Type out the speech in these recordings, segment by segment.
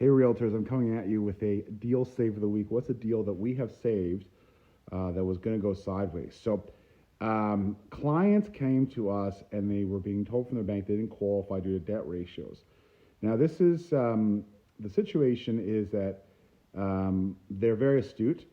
Hey, Realtors, I'm coming at you with a deal save of the week. What's a deal that we have saved that was going to go sideways? Clients came to us and they were being told from their bank they didn't qualify due to debt ratios. Now, this is the situation is that they're very astute,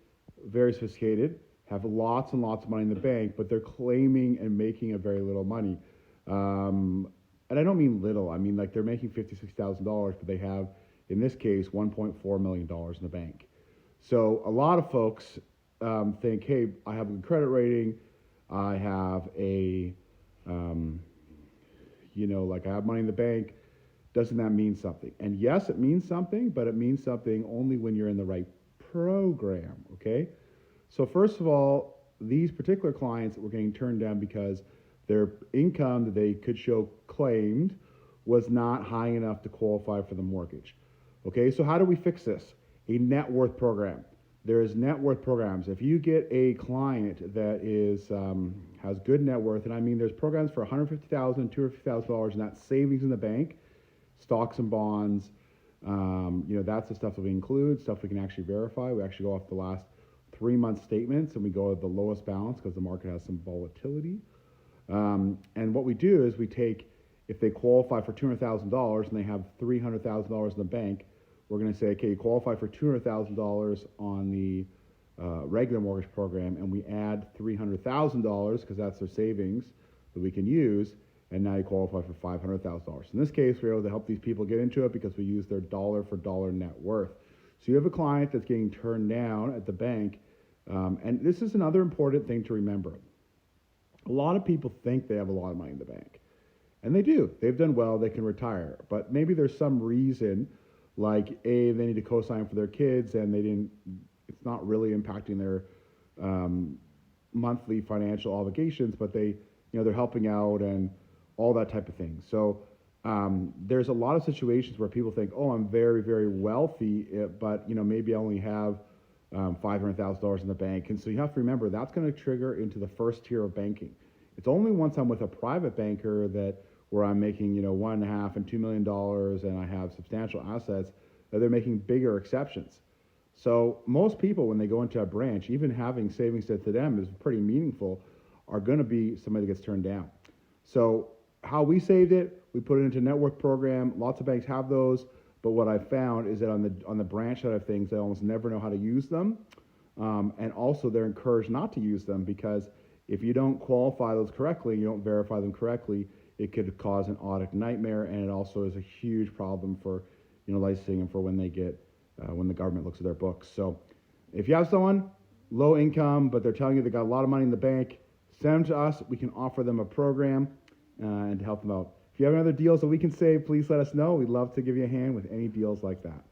very sophisticated, have lots and lots of money in the bank, but they're claiming and making a very little money. And I don't mean little. I mean like they're making $56,000, but they have, in this case, $1.4 million in the bank. So a lot of folks think, hey, I have a good credit rating. I have um, like I have money in the bank. Doesn't that mean something? And yes, it means something, but it means something only when you're in the right program, okay? So first of all, these particular clients were getting turned down because their income that they could show claimed was not high enough to qualify for the mortgage. Okay, so how do we fix this? A net worth program. There's net worth programs. If you get a client that is has good net worth, and I mean there's programs for $150,000, $250,000 in that savings in the bank, stocks and bonds. That's the stuff that we include, stuff we can actually verify. We actually go off the last 3 month statements and we go at the lowest balance because the market has some volatility. And what we do is we take, if they qualify for $200,000 and they have $300,000 in the bank, we're going to say, okay, you qualify for $200,000 on the regular mortgage program, and we add $300,000 because that's their savings that we can use, and now you qualify for $500,000. In this case, we're able to help these people get into it because we use their dollar for dollar net worth. So you have a client that's getting turned down at the bank, and this is another important thing to remember. A lot of people think they have a lot of money in the bank, and they do. They've done well, they can retire, but maybe there's some reason, like they need to co-sign for their kids and it's not really impacting their monthly financial obligations, but they're helping out and all that type of thing. So there's a lot of situations where people think, oh, I'm very, very wealthy, but maybe I only have $500,000 in the bank. And so you have to remember that's going to trigger into the first tier of banking. It's only once I'm with a private banker where I'm making, $1.5 and $2 million and I have substantial assets that they're making bigger exceptions. So most people, when they go into a branch, even having savings to them is pretty meaningful, are going to be somebody that gets turned down. So how we saved it, we put it into a network program. Lots of banks have those. But what I found is that on the branch side of things, they almost never know how to use them. And also they're encouraged not to use them because if you don't qualify those correctly, you don't verify them correctly, it could cause an audit nightmare, and it also is a huge problem for licensing and for when they get when the government looks at their books. So if you have someone low income but they're telling you they got a lot of money in the bank, send them to us. We can offer them a program and to help them out. If you have any other deals that we can save, please let us know. We'd love to give you a hand with any deals like that.